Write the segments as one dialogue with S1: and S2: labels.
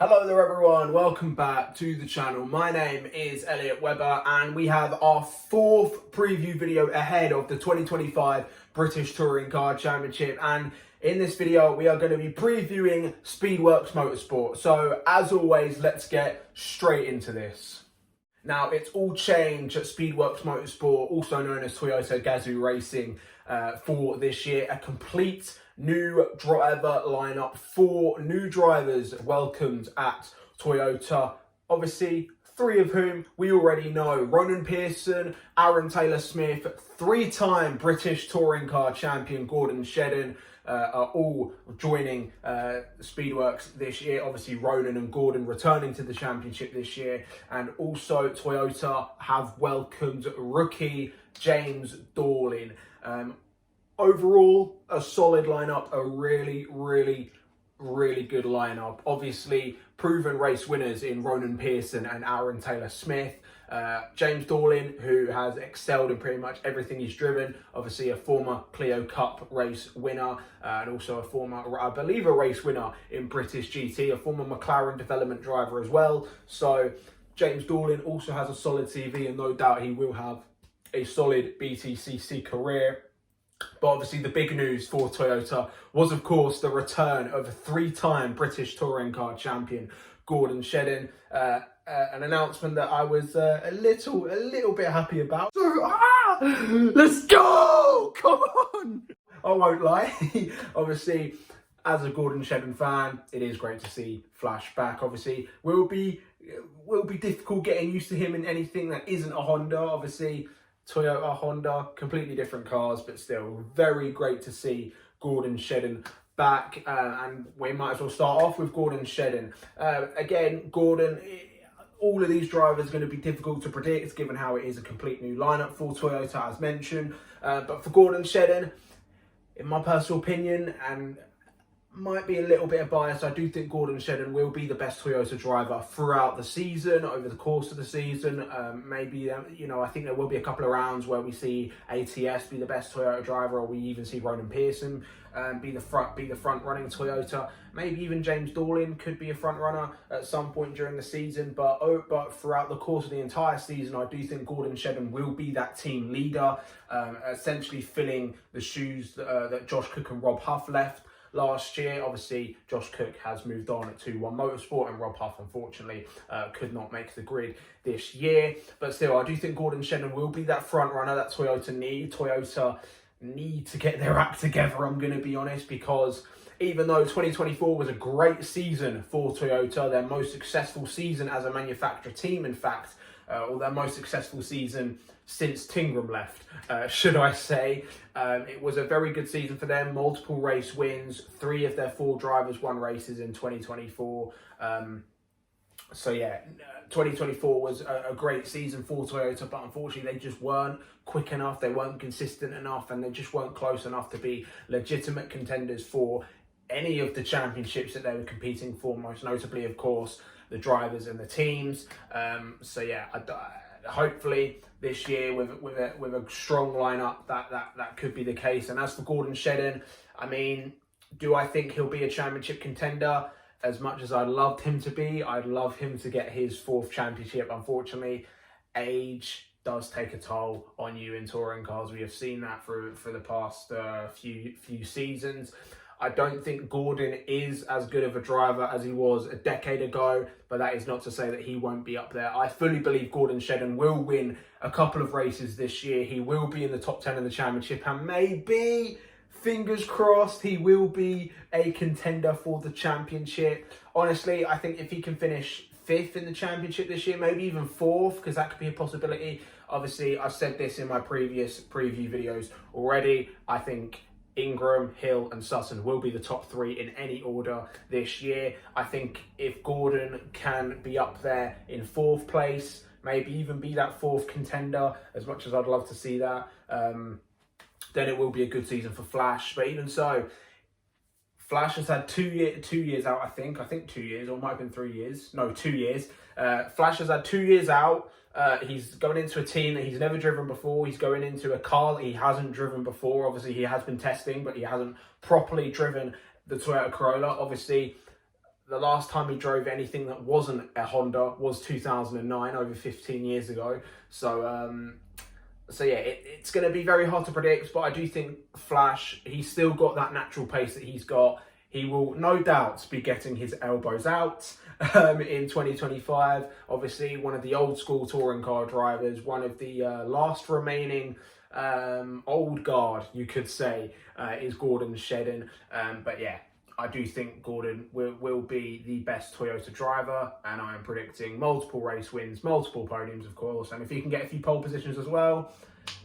S1: Hello there everyone, welcome back to the channel. My name is Elliot Webber and we have our fourth preview video ahead of the 2025 British Touring Car Championship, and in this video we are going to be previewing Speedworks Motorsport. So as always, let's get straight into this. Now, it's all change at Speedworks Motorsport, also known as Toyota Gazoo Racing, for this year. A complete new driver lineup, 4 new drivers welcomed at Toyota. Obviously, 3 of whom we already know. Ronan Pearson, Aron Smith, 3-time British Touring Car Champion Gordon Shedden, are all joining Speedworks this year. Obviously, Ronan and Gordon returning to the championship this year. And also, Toyota have welcomed rookie James Dorlin. Overall, a solid lineup, a really good lineup. Obviously, proven race winners in Ronan Pearson and Aron Smith. James Dorlin, who has excelled in pretty much everything he's driven. Obviously, a former Clio Cup race winner, and also a former, I believe, a race winner in British GT, a former McLaren development driver as well. So, James Dorlin also has a solid CV, and no doubt he will have a solid BTCC career. But obviously the big news for Toyota was, of course, the return of a 3-time British Touring Car Champion, Gordon Shedden. An announcement that I was a little bit happy about. So, let's go! Come on! I won't lie. Obviously, as a Gordon Shedden fan, it is great to see Flash back. Obviously, will be difficult getting used to him in anything that isn't a Honda. Obviously, Toyota, Honda, completely different cars, but still very great to see Gordon Shedden back. And we might as well start off with Gordon Shedden. Again, Gordon, all of these drivers are going to be difficult to predict given how it is a complete new lineup for Toyota, as mentioned. But for Gordon Shedden, in my personal opinion, and might be a little bit of bias, I do think Gordon Shedden will be the best Toyota driver throughout the season, over the course of the season. Maybe, I think there will be a couple of rounds where we see ATS be the best Toyota driver, or we even see Ronan Pearson be the front running Toyota. Maybe even James Dorlin could be a front runner at some point during the season. But throughout the course of the entire season, I do think Gordon Shedden will be that team leader, essentially filling the shoes that Josh Cook and Rob Huff left last year. Obviously, Josh Cook has moved on at 2-1 Motorsport, and Rob Huff, unfortunately, could not make the grid this year. But still, I do think Gordon Shedden will be that front runner that Toyota need. Toyota need to get their act together, I'm going to be honest, because even though 2024 was a great season for Toyota, their most successful season as a manufacturer team, in fact, or their most successful season since Tingram left, should I say. It was a very good season for them, multiple race wins, 3 of their 4 drivers won races in 2024. So yeah, 2024 was a great season for Toyota, but unfortunately they just weren't quick enough, they weren't consistent enough, and they just weren't close enough to be legitimate contenders for any of the championships that they were competing for, most notably, of course, the drivers and the teams. So yeah, hopefully this year with a strong lineup that could be the case. And as for Gordon Shedden, I mean, do I think he'll be a championship contender? As much as I'd loved him to be, I'd love him to get his 4th championship. Unfortunately, age does take a toll on you in touring cars. We have seen that for the past few seasons. I don't think Gordon is as good of a driver as he was a decade ago, but that is not to say that he won't be up there. I fully believe Gordon Shedden will win a couple of races this year. He will be in the top 10 of the championship, and maybe, fingers crossed, he will be a contender for the championship. Honestly, I think if he can finish 5th in the championship this year, maybe even 4th, because that could be a possibility. Obviously, I've said this in my previous preview videos already. I think Ingram, Hill and Sutton will be the top 3 in any order this year. I think if Gordon can be up there in 4th place, maybe even be that 4th contender, as much as I'd love to see that, then it will be a good season for Flash. But even so, Flash has had 2 years out, I think 2 years, or it might have been 3 years. No, 2 years. Flash has had 2 years out. He's going into a team that he's never driven before. He's going into a car that he hasn't driven before. Obviously, he has been testing, but he hasn't properly driven the Toyota Corolla. Obviously, the last time he drove anything that wasn't a Honda was 2009, over 15 years ago. So yeah, it's going to be very hard to predict, but I do think Flash, he's still got that natural pace that he's got. He will no doubt be getting his elbows out in 2025. Obviously, one of the old school touring car drivers, one of the last remaining old guard, you could say, is Gordon Shedden. But yeah, I do think Gordon will be the best Toyota driver, and I am predicting multiple race wins, multiple podiums, of course. And if he can get a few pole positions as well,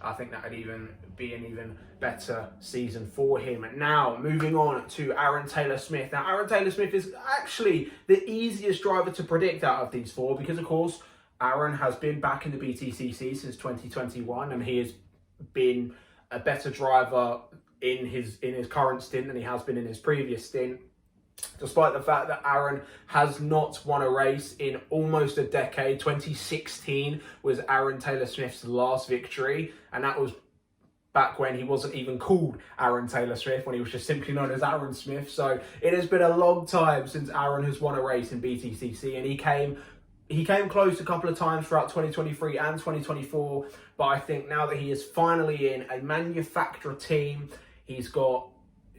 S1: I think that would even be an even better season for him. Now, moving on to Aron Taylor-Smith. Now, Aron Taylor-Smith is actually the easiest driver to predict out of these four because, of course, Aron has been back in the BTCC since 2021, and he has been a better driver in his current stint than he has been in his previous stint, despite the fact that Aron has not won a race in almost a decade. 2016 was Aron Taylor-Smith's last victory, and that was back when he wasn't even called Aron Taylor-Smith, when he was just simply known as Aron Smith. So it has been a long time since Aron has won a race in BTCC, and he came close a couple of times throughout 2023 and 2024, but I think now that he is finally in a manufacturer team, he's got,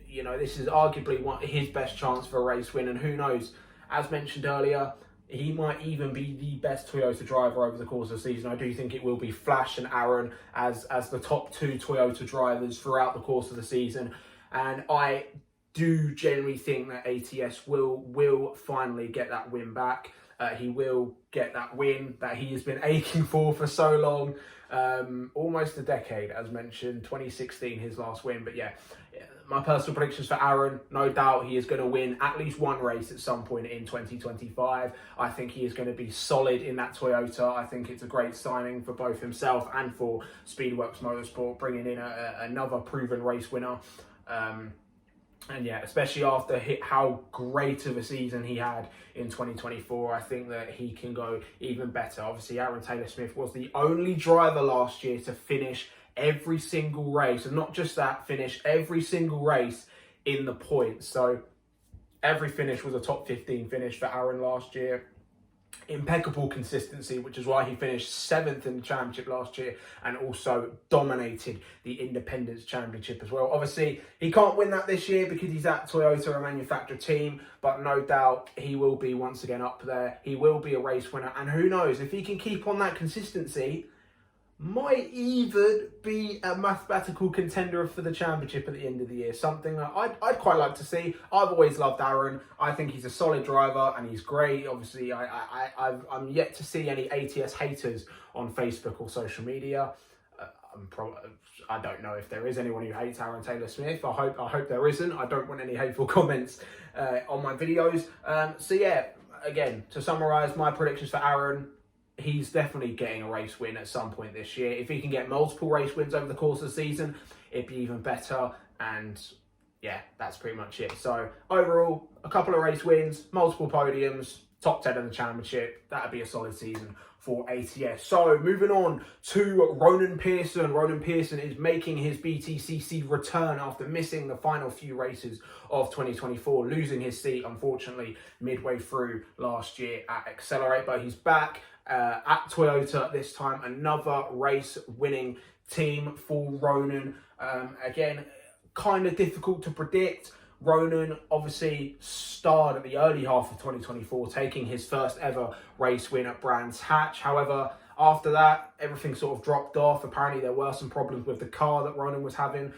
S1: you know, this is arguably his best chance for a race win, and who knows, as mentioned earlier, he might even be the best Toyota driver over the course of the season. I do think it will be Flash and Aron as the top two Toyota drivers throughout the course of the season, and I do genuinely think that ATS will finally get that win back. He will get that win that he has been aching for so long, almost a decade, as mentioned. 2016, his last win. But yeah, my personal predictions for Aron, no doubt he is going to win at least one race at some point in 2025. I think he is going to be solid in that Toyota. I think it's a great signing for both himself and for Speedworks Motorsport, bringing in another proven race winner. And yeah, especially after how great of a season he had in 2024, I think that he can go even better. Obviously, Aron Taylor-Smith was the only driver last year to finish every single race, and not just that, finish every single race in the points. So every finish was a top 15 finish for Aron last year. Impeccable consistency, which is why he finished 7th in the championship last year and also dominated the Independence Championship as well. Obviously, he can't win that this year because he's at Toyota, a manufacturer team, but no doubt he will be once again up there. He will be a race winner, and who knows, if he can keep on that consistency, might even be a mathematical contender for the championship at the end of the year. Something that I'd quite like to see. I've always loved Aron. I think he's a solid driver and he's great. Obviously, I'm yet to see any ATS haters on Facebook or social media. I don't know if there is anyone who hates Aron Taylor-Smith. I hope there isn't. I don't want any hateful comments on my videos. So yeah, again, to summarise my predictions for Aron, he's definitely getting a race win at some point this year. If he can get multiple race wins over the course of the season, it'd be even better. And yeah, that's pretty much it. So overall, a couple of race wins, multiple podiums, top 10 in the championship. That'd be a solid season for ATS. So moving on to Ronan Pearson. Ronan Pearson is making his BTCC return after missing the final few races of 2024, losing his seat, unfortunately, midway through last year at Accelerate. But he's back at Toyota this time, another race winning team for Ronan. Again, kind of difficult to predict. Ronan obviously starred at the early half of 2024, taking his first ever race win at Brands Hatch. However, after that, everything sort of dropped off. Apparently there were some problems with the car that Ronan was having.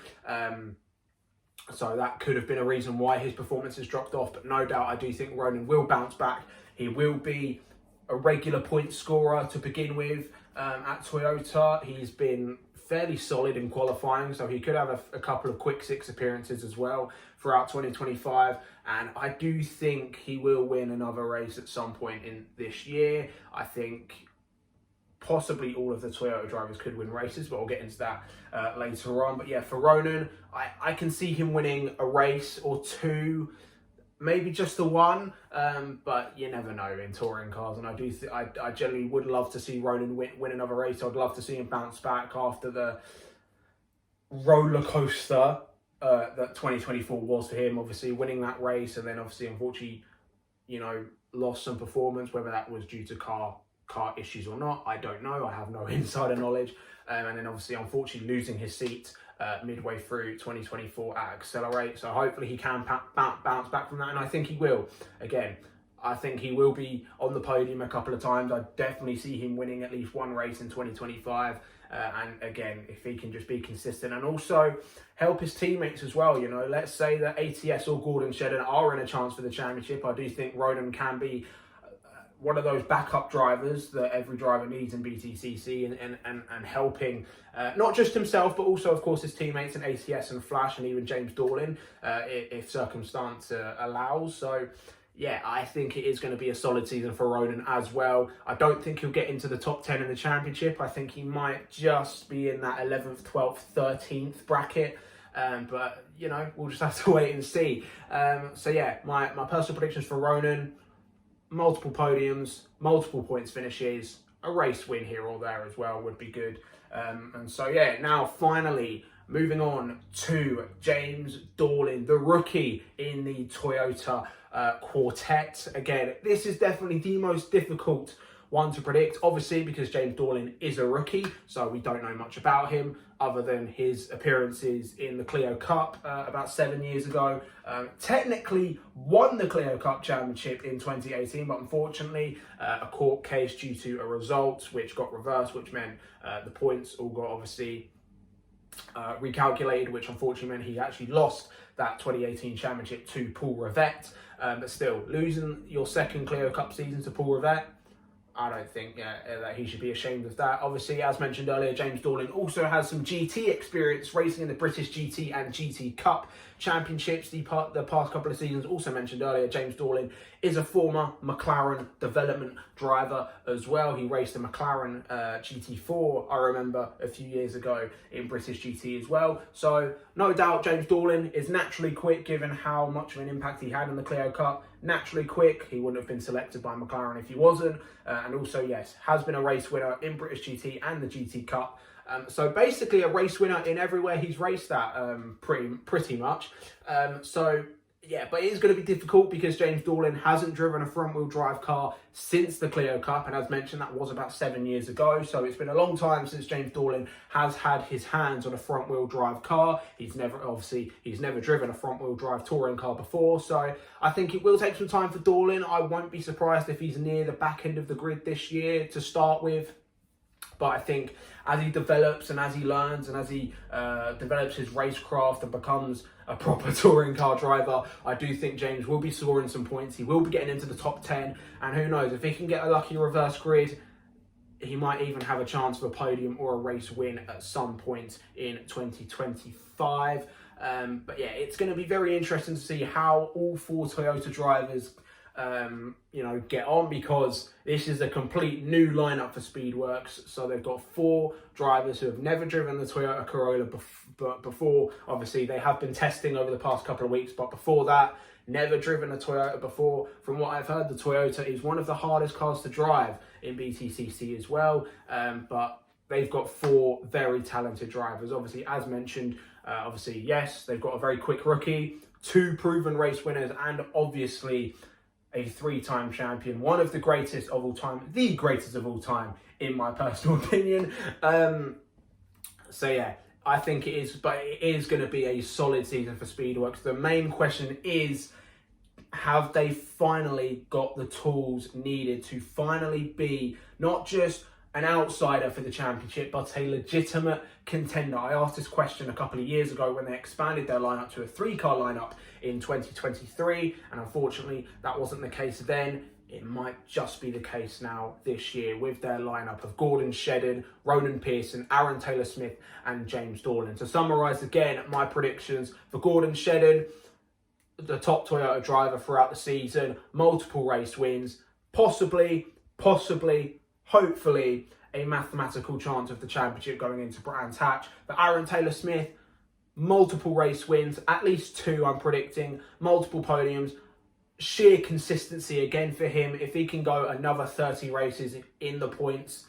S1: So that could have been a reason why his performance has dropped off. But no doubt, I do think Ronan will bounce back. He will be a regular point scorer to begin with at Toyota. He's been fairly solid in qualifying, so he could have a couple of quick six appearances as well throughout 2025. And I do think he will win another race at some point in this year. I think possibly all of the Toyota drivers could win races, but we'll get into that later on. But yeah, for Ronan, I can see him winning a race or two, maybe just the one, but you never know in touring cars. And I generally would love to see Ronan win another race. I'd love to see him bounce back after the roller coaster that 2024 was for him. Obviously winning that race, and then obviously unfortunately you know, lost some performance, whether that was due to car issues or not, I don't know. I have no insider knowledge. And then obviously, unfortunately, losing his seat midway through 2024 at Accelerate. So hopefully he can bounce back from that, and I think he will. Again, I think he will be on the podium a couple of times. I definitely see him winning at least one race in 2025. And again, if he can just be consistent and also help his teammates as well, you know, let's say that ATS or Gordon Shedden are in a chance for the championship. I do think Ronan can be one of those backup drivers that every driver needs in BTCC and helping not just himself, but also, of course, his teammates in ATS and Flash and even James Dorlin, if circumstance allows. So, yeah, I think it is going to be a solid season for Ronan as well. I don't think he'll get into the top 10 in the championship. I think he might just be in that 11th, 12th, 13th bracket. But, you know, we'll just have to wait and see. So, yeah, my personal predictions for Ronan: multiple podiums, multiple points finishes, a race win here or there as well would be good. And so, yeah, now finally moving on to James Dorlin, the rookie in the Toyota quartet. Again, this is definitely the most difficult one to predict, obviously, because James Dorlin is a rookie, so we don't know much about him other than his appearances in the Clio Cup about 7 years ago. Technically won the Clio Cup Championship in 2018, but unfortunately a court case due to a result which got reversed, which meant the points all got obviously recalculated, which unfortunately meant he actually lost that 2018 championship to Paul Rivette. But still, losing your second Clio Cup season to Paul Rivette, I don't think that he should be ashamed of that. Obviously, as mentioned earlier, James Dorlin also has some GT experience racing in the British GT and GT Cup Championships the past couple of seasons. Also mentioned earlier, James Dorlin is a former McLaren development driver as well. He raced a McLaren GT4, I remember, a few years ago in British GT as well. So no doubt James Dorlin is naturally quick, given how much of an impact he had in the Clio Cup. Naturally quick, he wouldn't have been selected by McLaren if he wasn't. And also, yes, has been a race winner in British GT and the GT Cup. So basically a race winner in everywhere he's raced at, pretty much. So yeah, but it is going to be difficult because James Dorlin hasn't driven a front-wheel drive car since the Clio Cup, and as mentioned, that was about 7 years ago. So it's been a long time since James Dorlin has had his hands on a front-wheel drive car. He's never driven a front-wheel drive touring car before. So I think it will take some time for Dorlin. I won't be surprised if he's near the back end of the grid this year to start with. But I think as he develops and as he learns and as he develops his racecraft and becomes a proper touring car driver, I do think James will be scoring some points. He will be getting into the top 10. And who knows, if he can get a lucky reverse grid, he might even have a chance of a podium or a race win at some point in 2025. But yeah, it's going to be very interesting to see how all four Toyota drivers get on, because this is a complete new lineup for Speedworks. So they've got four drivers who have never driven the Toyota Corolla before. Obviously, they have been testing over the past couple of weeks, but before that, never driven a Toyota before. From what I've heard, the Toyota is one of the hardest cars to drive in BTCC as well. But they've got four very talented drivers. Obviously, as mentioned, yes, they've got a very quick rookie, two proven race winners, and obviously a three-time champion, one of the greatest of all time, the greatest of all time, in my personal opinion. So yeah, I think it is, but it is going to be a solid season for Speedworks. The main question is, have they finally got the tools needed to finally be not just an outsider for the championship, but a legitimate contender? I asked this question a couple of years ago when they expanded their lineup to a three-car lineup in 2023, and unfortunately that wasn't the case then. It might just be the case now this year with their lineup of Gordon Shedden, Ronan Pearson, Aron Taylor-Smith and James Dorlin. To summarise again, my predictions for Gordon Shedden: the top Toyota driver throughout the season, multiple race wins, possibly, hopefully, a mathematical chance of the championship going into Brands Hatch. For Aron Taylor-Smith, multiple race wins, at least two I'm predicting, multiple podiums, sheer consistency again for him. If he can go another 30 races in the points,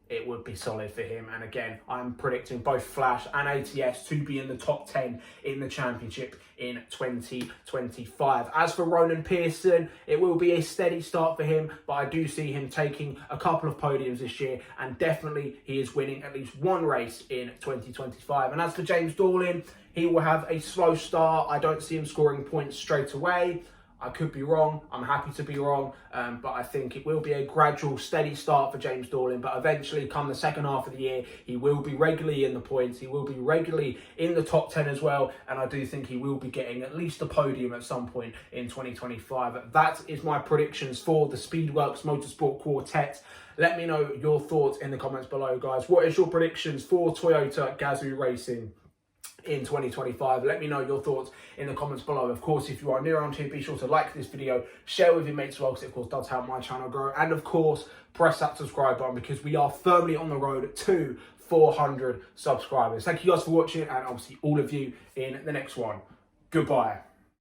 S1: it would be solid for him. And again, I'm predicting both Flash and ATS to be in the top 10 in the championship in 2025. As for Ronan Pearson, it will be a steady start for him, but I do see him taking a couple of podiums this year, and definitely he is winning at least one race in 2025. And as for James Dorlin, he will have a slow start. I don't see him scoring points straight away. I could be wrong. I'm happy to be wrong. But I think it will be a gradual, steady start for James Dorlin. But eventually, come the second half of the year, he will be regularly in the points. He will be regularly in the top 10 as well. And I do think he will be getting at least a podium at some point in 2025. That is my predictions for the Speedworks Motorsport Quartet. Let me know your thoughts in the comments below, guys. What is your predictions for Toyota Gazoo Racing in 2025? Let me know your thoughts in the comments below. Of course, if you are new around here, be sure to like this video, share with your mates as well, because it of course does help my channel grow, and of course press that subscribe button, because we are firmly on the road to 400 subscribers. Thank you guys for watching, and I'll see all of you in the next one. Goodbye.